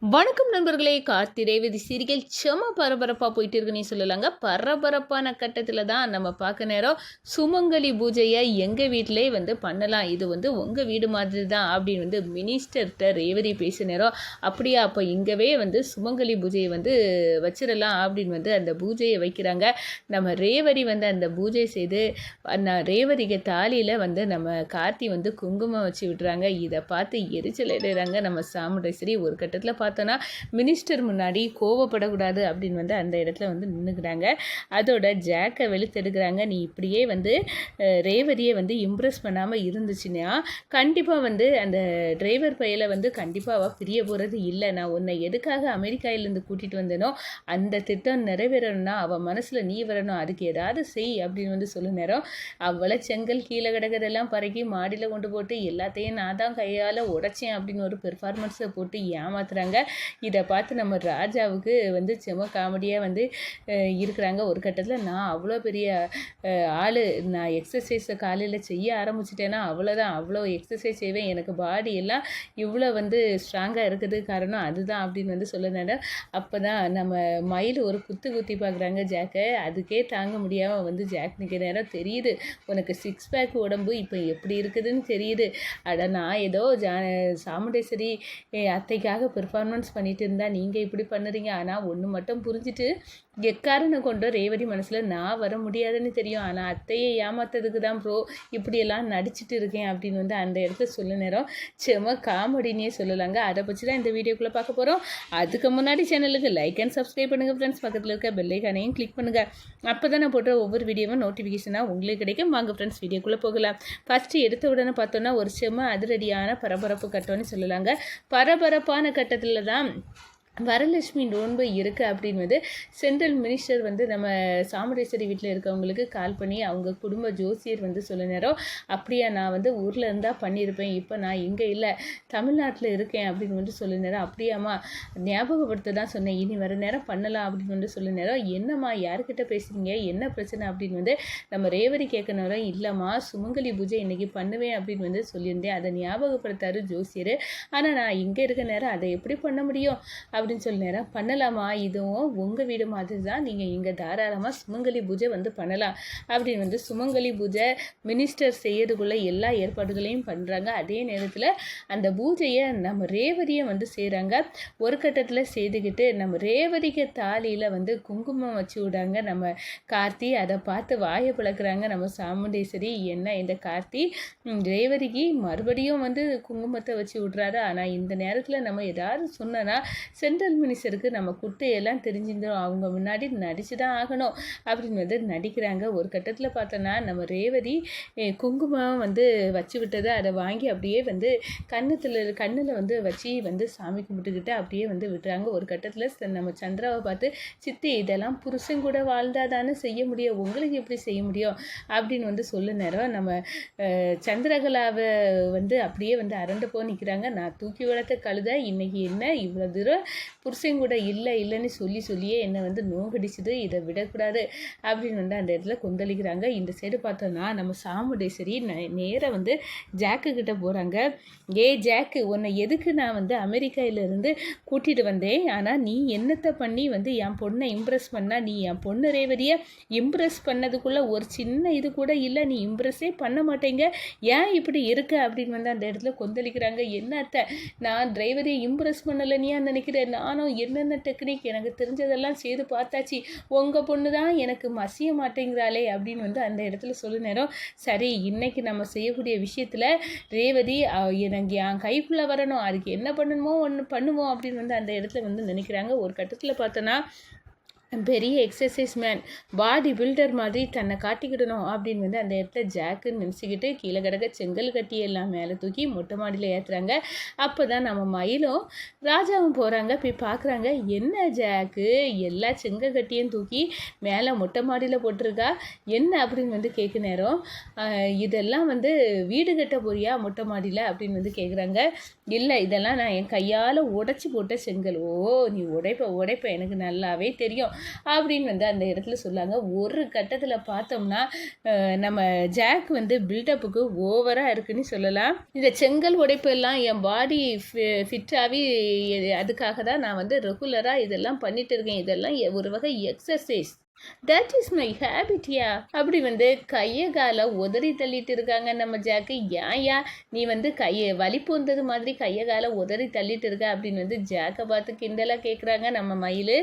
வணக்கம் நண்பர்களே. கார்த்தி ரேவதி சீரியல் செம பரபரப்பாக போயிட்டு இருக்குன்னு சொல்லலாங்க. பரபரப்பான கட்டத்தில் தான் நம்ம பார்க்க நேரம் சுமங்கலி பூஜையை எங்கள் வீட்டிலே பண்ணலாம், இது உங்கள் வீடு மாதிரி தான் அப்படின்னு மினிஸ்டர்கிட்ட ரேவதி பேச நேரம். அப்படியா, அப்போ இங்கவே சுமங்கலி பூஜையை வச்சிடலாம் அப்படின்னு அந்த பூஜையை வைக்கிறாங்க. நம்ம ரேவதி அந்த பூஜை செய்து ரேவதிக்கு தாலியில் நம்ம கார்த்தி குங்குமம் வச்சு விடுறாங்க. இதை பார்த்து எரிச்சல் அடைகிறாங்க நம்ம சாமுண்டேஸ்வரி. ஒரு கட்டத்தில் பார்த்தோன்னா மினிஸ்டர் முன்னாடி கோவப்படக்கூடாது அப்படின்னு அந்த இடத்துல நின்றுக்கிறாங்க. அதோட ஜாக்கை வெளுத்தெடுக்கிறாங்க. நீ இப்படியே ரேவதியை இம்ப்ரெஸ் பண்ணாமல் இருந்துச்சுன்னா கண்டிப்பாக அந்த டிரைவர் பையில கண்டிப்பாக அவள் பிரிய போகிறது இல்லை. நான் உன்னை எதுக்காக அமெரிக்காவிலேருந்து கூட்டிகிட்டு வந்தேனோ அந்த திட்டம் நிறைவேறணும்னா அவள் மனசில் நீ வரணும், அதுக்கு ஏதாவது செய் அப்படின்னு சொல்ல நேரம். அவளை செங்கல் கீழே கிடக்கிறதெல்லாம் பறக்கி மாடியில் கொண்டு போட்டு எல்லாத்தையும் நான் தான் கையால் உடைச்சேன் அப்படின்னு ஒரு பெர்ஃபார்மன்ஸை போட்டு ஏமாத்துறாங்க. இதை பார்த்து நம்ம ராஜாவுக்கு செம காமெடியாக இருக்கிறாங்க. ஒரு கட்டத்தில் நான் அவ்வளோ பெரிய ஆள், நான் எக்ஸசைஸை காலையில் செய்ய ஆரம்பிச்சிட்டேன்னா அவ்வளோதான், அவ்வளோ எக்ஸசைஸ் செய்வேன், எனக்கு பாடி எல்லாம் இவ்வளோ ஸ்ட்ராங்காக இருக்குது, காரணம் அதுதான் அப்படின்னு சொல்ல நேரம். அப்போ தான் நம்ம மயில் ஒரு குத்தி பார்க்குறாங்க ஜாக்கை. அதுக்கே தாங்க முடியாமல் ஜாக் நிற்கிற நேரம் தெரியுது உனக்கு 6 பேக் உடம்பு இப்போ எப்படி இருக்குதுன்னு தெரியுது. அட நான் ஏதோ சாமுண்டேஸ்வரி அத்தைக்காக பெர்ஃபார்மன்ஸ் பண்ணிட்டு இருந்தா நீங்கள் இப்படி பண்ணுறீங்க. ஆனால் ஒன்று மட்டும் புரிஞ்சுட்டு, எக்காரணம் கொண்டோ ரேவதி மனசில் நான் வர முடியாதுன்னு தெரியும், ஆனால் அத்தையை ஏமாத்ததுக்கு தான் ப்ரோ இப்படியெல்லாம் நடிச்சிட்டு இருக்கேன் அப்படின்னு அந்த இடத்துல சொல்ல நேரம். செம காமெடினே சொல்லலாங்க. அதை பற்றி தான் இந்த வீடியோக்குள்ளே பார்க்க போகிறோம். அதுக்கு முன்னாடி சேனலுக்கு லைக் அண்ட் சப்ஸ்கிரைப் பண்ணுங்கள் ஃப்ரெண்ட்ஸ். பக்கத்தில் இருக்க பெல்லைக்கானையும் கிளிக் பண்ணுங்கள். அப்போ தான் நான் போடுற ஒவ்வொரு வீடியோவும் நோட்டிஃபிகேஷனாக உங்களுக்கு கிடைக்கும். வாங்க ஃப்ரெண்ட்ஸ் வீடியோக்குள்ளே போகலாம். ஃபஸ்ட்டு எடுத்த உடனே பார்த்தோன்னா ஒரு செம அதிரடியான பரபரப்பு கட்டம்னு சொல்லலாங்க. பரபரப்பான கட்டத்தில் தான் வரலட்சுமி நோன்பு இருக்குது அப்படின்னு சென்ட்ரல் மினிஸ்டர் நம்ம சாமுண்டேஸ்வரி வீட்டில் இருக்கவங்களுக்கு கால் பண்ணி அவங்க குடும்ப ஜோசியர் சொல்ல நேரம். அப்படியா, நான் ஊரில் இருந்தால் பண்ணியிருப்பேன், இப்போ நான் இங்கே இல்லை தமிழ்நாட்டில் இருக்கேன் அப்படின்னு சொல்ல நேரம். அப்படியாம்மா, ஞாபகப்படுத்த தான் சொன்னேன், இனி வர நேரம் பண்ணலாம் அப்படின்னு சொல்ல நேரம். என்னம்மா யார்கிட்ட பேசுகிறீங்க, என்ன பிரச்சனை அப்படின்னு நம்ம ரேவதி கேட்க நேரம். இல்லைம்மா, சுமங்கலி பூஜை இன்றைக்கி பண்ணுவேன் அப்படின்னு சொல்லியிருந்தேன், அதை ஞாபகப்படுத்தாரு ஜோசியர். ஆனால் நான் இங்கே இருக்க நேரம் அதை எப்படி பண்ண முடியும் அப்படின்னு சொல்ல நேரம். பண்ணலாமா, இதுவும் உங்கள் வீடு மாதிரி தான், நீங்கள் இங்கே தாராளமாக சுமங்கலி பூஜை பண்ணலாம் அப்படின்னு சுமங்கலி பூஜை மினிஸ்டர் செய்யறதுக்குள்ள எல்லா ஏற்பாடுகளையும் பண்ணுறாங்க. அதே நேரத்தில் அந்த பூஜையை நம்ம ரேவதியை செய்கிறாங்க. ஒரு கட்டத்தில் செய்துக்கிட்டு நம்ம ரேவதிக்கு தாலியில் குங்குமம் வச்சு விடாங்க நம்ம கார்த்தி. அதை பார்த்து வாயை பிளக்குறாங்க நம்ம சாமுண்டேஸ்வரி. என்ன இந்த கார்த்தி ரேவதிக்கு மறுபடியும் குங்குமத்தை வச்சு விட்றாரு. ஆனால் இந்த நேரத்தில் நம்ம ஏதாவது சொன்னோன்னா சென்ட்ரல் மினிஸ்டருக்கு நம்ம குட்டையெல்லாம் தெரிஞ்சிருந்தோம், அவங்க முன்னாடி நடிச்சு தான் ஆகணும் அப்படின்னு நடிக்கிறாங்க. ஒரு கட்டத்தில் பார்த்தோன்னா நம்ம ரேவதி குங்குமம் வச்சு விட்டதை அதை வாங்கி அப்படியே கண்ணில் வச்சு சாமி கும்பிட்டுக்கிட்டு அப்படியே விட்டுறாங்க. ஒரு கட்டத்தில் நம்ம சந்திராவை பார்த்து, சித்தி இதெல்லாம் புருஷன் கூட வாழ்ந்தாதானே செய்ய முடியும், உங்களுக்கு எப்படி செய்ய முடியும் அப்படின்னு சொல்ல நேரம். நம்ம சந்திரகலாவை அப்படியே அரண்டு போய் நிற்கிறாங்க. நான் தூக்கி வளர்த்த கழுத இன்னைக்கு என்ன இவ்வளோ தூரம் புருஷன் கூட இல்லைன்னு சொல்லியே என்னை நோகடிச்சுது, இதை விடக்கூடாது அப்படின்னு அந்த இடத்துல கொந்தளிக்கிறாங்க. இந்த சைடு பார்த்தோன்னா நம்ம சாமுண்டேஸ்வரி நேராக ஜாக்கு கிட்ட போகிறாங்க. ஜாக்கு, உன்னை எதுக்கு நான் அமெரிக்காவிலேருந்து கூட்டிகிட்டு வந்தேன், ஆனால் நீ என்னத்தை பண்ணி என் பொண்ணை இம்ப்ரெஸ் பண்ணால், நீ என் பொண்ணு ரேவதியை இம்ப்ரெஸ் பண்ணதுக்குள்ளே ஒரு சின்ன இது கூட இல்லை, நீ இம்ப்ரெஸ்ஸே பண்ண மாட்டேங்க, ஏன் இப்படி இருக்க அப்படின்னு அந்த இடத்துல கொந்தளிக்கிறாங்க. என்னத்தை நான் டிரைவரையை இம்ப்ரெஸ் பண்ணலைன்னு நினைக்கிறேன், நானும் என்னென்ன டெக்னிக் எனக்கு தெரிஞ்சதெல்லாம் செய்து பார்த்தாச்சு, உங்கள் பொண்ணு தான் எனக்கு மசிய மாட்டேங்கிறாளே அப்படின்னு அந்த இடத்துல சொல்ல நேரம். சரி, இன்னைக்கு நம்ம செய்யக்கூடிய விஷயத்தில் ரேவதி எனக்கு என் கைக்குள்ளே வரணும், அதுக்கு என்ன பண்ணணுமோ ஒன்று பண்ணுவோம் அப்படின்னு அந்த இடத்துல நினைக்கிறாங்க. ஒரு கட்டத்தில் பார்த்தோன்னா பெரிய எக்ஸசைஸ் மேன், பாடி பில்டர் மாதிரி தன்னை காட்டிக்கிடணும் அப்படின்னு அந்த இடத்துல ஜாக்குன்னு நினச்சிக்கிட்டு கீழே கிடக்க செங்கல் கட்டி எல்லாம் மேலே தூக்கி மொட்டை மாடியில் ஏற்றுறாங்க. அப்போ தான் நம்ம மயிலும் ராஜாவும் போகிறாங்க. போய் பார்க்குறாங்க, என்ன ஜாக்கு எல்லா செங்கல் கட்டியும் தூக்கி மேலே மொட்டை மாடியில் போட்டிருக்கா என்ன அப்படின்னு கேட்க நேரம். இதெல்லாம் வீடு கட்ட போறியா மொட்டை மாடியில் அப்படின்னு கேட்குறாங்க. இல்லை, இதெல்லாம் நான் என் கையால் உடைச்சி போட்ட செங்கல். ஓ, நீ உடைப்ப எனக்கு நல்லாவே தெரியும், அப்படின்னு வந்து அந்த இடத்துல சொல்லாங்க. ஒரு கட்டத்தில் பார்த்தோம்னா நம்ம ஜாக் வந்து பில்டப்புக்கு ஓவராக இருக்குன்னு சொல்லலாம். இந்த செங்கல் உடைப்பு எல்லாம் என் பாடி ஃபிட்டாகி அதுக்காக தான் நான் வந்து ரெகுலராக இதெல்லாம் பண்ணிட்டு இருக்கேன். இதெல்லாம் ஒரு வகை எக்ஸசைஸ். தட் இஸ் மை ஹேபிட்யா. அப்படி வந்து கையை காலை உதறி தள்ளிட்டு இருக்காங்க நம்ம ஜாக்கு. ஏன்யா நீ வந்து கையை வலி போந்தது மாதிரி கையை காலை உதறி தள்ளிட்டு இருக்க அப்படின்னு வந்து ஜாக்கை பார்த்து கிண்டலாக கேட்குறாங்க நம்ம மயில்.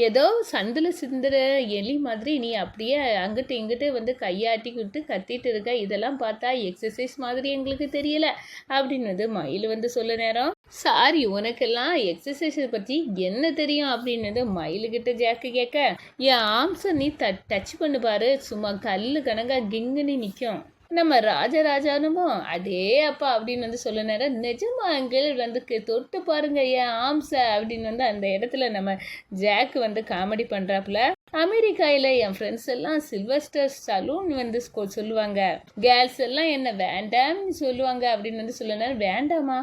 ஏதோ சந்தில் சிந்துற எலி மாதிரி நீ அப்படியே அங்கிட்டு இங்கிட்டு வந்து கையாட்டிக்கிட்டு கத்திட்டு இருக்க. இதெல்லாம் பார்த்தா எக்ஸசைஸ் மாதிரி எங்களுக்கு தெரியல அப்படின்னு வந்து மயில் வந்து சொல்ல நேரம், சாரி உனக்கெல்லாம் எக்ஸசைஸை பற்றி என்ன தெரியும் அப்படின்னு வந்து மயிலுக்கிட்ட ஜாக்கு கேட்க, என் ஆம்ஸை நீ டச் பண்ணு பாரு, சும்மா கல்லு கணக்கா கிங்குன்னு நிற்கும். நம்ம ராஜராஜானுமோ அடே அப்பா அப்படின்னு வந்து சொல்ல நேரம், நிஜமா அங்கிள் வந்து தொட்டு பாருங்க என் ஆம்ஸை அப்படின்னு வந்து அந்த இடத்துல நம்ம ஜாக்கு வந்து காமெடி பண்ணுறாப்புல. அமெரிக்காவில் என் ஃப்ரெண்ட்ஸ் எல்லாம் சில்வஸ்டர் சலூன் வந்து சொல்லுவாங்க, கேர்ள்ஸ் எல்லாம் என்ன வேண்டாம்னு சொல்லுவாங்க அப்படின்னு வந்து சொல்ல நேரம், வேண்டாமா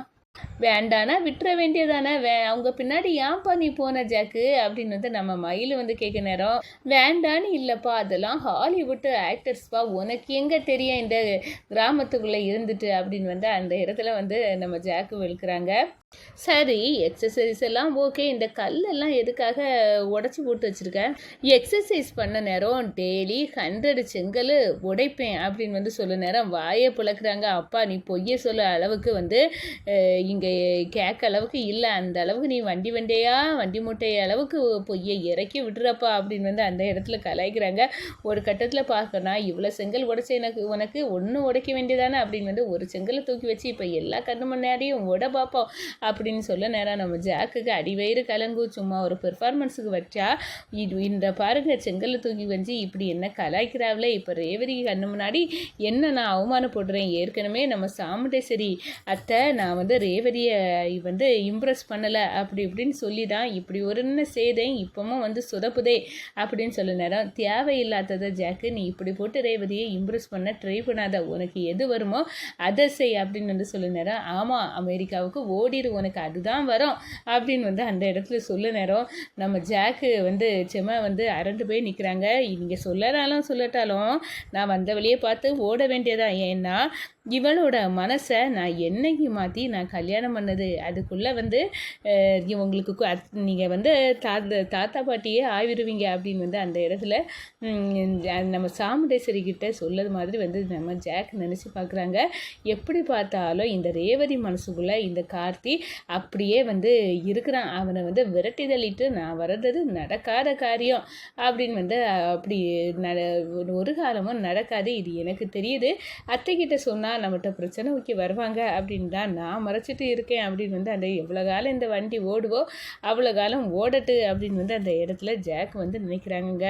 வேண்டானா விட்டுற வேண்டியதானே, அவங்க பின்னாடி ஏன்பா நீ போன ஜாக்கு அப்படின்னு வந்து நம்ம மயில் வந்து கேட்க நேரம், வேண்டான்னு இல்லைப்பா, அதெல்லாம் ஹாலிவுட் ஆக்டர்ஸ்ப்பா, உனக்கு எங்கே தெரியும் இந்த கிராமத்துக்குள்ளே இருந்துட்டு அப்படின்னு வந்து அந்த இடத்துல வந்து நம்ம ஜாக்கு வெளுக்கிறாங்க. சரி எக்ஸசைஸ் எல்லாம் ஓகே, இந்த கல்லெல்லாம் எதுக்காக உடச்சி போட்டு வச்சுருக்கேன்? எக்ஸசைஸ் பண்ண நேரம் டெய்லி 100 செங்கல் உடைப்பேன் அப்படின்னு வந்து சொல்ல நேரம் வாயை பிளக்குறாங்க. அப்பா நீ பொய்ய சொல்ல அளவுக்கு வந்து இங்கே கேட்க அளவுக்கு இல்லை, அந்த அளவுக்கு நீ வண்டி மூட்டை அளவுக்கு பொய்யை இறக்கி விட்டுறப்பா அப்படின்னு வந்து அந்த இடத்துல கலாய்க்கிறாங்க. ஒரு கட்டத்தில் பார்க்கணும், இவ்வளோ செங்கல் உடைச்ச உனக்கு ஒன்று உடைக்க வேண்டியதானே அப்படின்னு வந்து ஒரு செங்கலை தூக்கி வச்சு இப்போ எல்லா கண்ணு முன்னாடியும் உட பார்ப்போம் அப்படின்னு சொல்ல நேரம் நம்ம ஜாக்குக்கு அடிவயிறு கலங்கு. சும்மா ஒரு பெர்ஃபார்மன்ஸுக்கு வச்சா இந்த பாருங்க செங்கல்ல தூக்கி வச்சு இப்படி என்ன கலாய்க்கிறாங்களே, இப்போ ரேவதி கண்ணு முன்னாடி என்ன நான் அவமானப்படுறேன். ஏற்கனவே நம்ம சாமுண்டேஸ்வரி அத்தை நான் வந்து ரேவதியை வந்து இம்ப்ரெஸ் பண்ணலை அப்படி இப்படின்னு சொல்லி தான் இப்படி ஒரு செய்தேன், இப்பவும் வந்து சொதப்புதே அப்படின்னு சொல்ல நேரம், தேவையில்லாததை ஜாக்கு நீ இப்படி போட்டு ரேவதியை இம்ப்ரெஸ் பண்ண ட்ரை பண்ணாத, உனக்கு எது வருமோ அதை செய் அப்படின்னு வந்து சொல்ல நேரம், ஆமாம் அமெரிக்காவுக்கு ஓடிடு உனக்கு அதுதான் வரும் அப்படின்னு வந்து அந்த இடத்துல சொல்ல நேரம் நம்ம ஜாக்கு வந்து செம வந்து அரண்டு போய் நிற்கிறாங்க. நீங்கள் சொல்லட்டாலும் நான் வந்த வழியை பார்த்து ஓட வேண்டியதா, ஏன்னா இவளோட மனசை நான் என்னைக்கு மாற்றி நான் கல்யாணம் பண்ணது, அதுக்குள்ளே வந்து இவங்களுக்கு நீங்கள் வந்து தாத்தா பாட்டியே ஆவிடுவீங்க அப்படின்னு வந்து அந்த இடத்துல நம்ம சாமுண்டேஸ்வரி கிட்ட சொல்லது மாதிரி வந்து நம்ம ஜாக் நினச்சி பார்க்குறாங்க. எப்படி பார்த்தாலும் இந்த ரேவதி மனசுக்குள்ளே இந்த கார்த்தி அப்படியே வந்து இருக்கிறான், அவனை வந்து விரட்டி தள்ளிட்டு நான் வர்றது நடக்காத காரியம் அப்படின்னு வந்து அப்படி ஒரு காலமும் நடக்காது, இது எனக்கு தெரியுது, அத்தைக்கிட்ட சொன்னால் நம்மகிட்ட பிரச்சனை ஊக்கி வருவாங்க அப்படின்னு தான் நான் மறைச்சிட்டு இருக்கேன் அப்படின்னு வந்து அந்த எவ்வளோ காலம் இந்த வண்டி ஓடுவோ அவ்வளோ காலம் ஓடட்டு அப்படின்னு வந்து அந்த இடத்துல ஜாக் வந்து நினைக்கிறாங்க.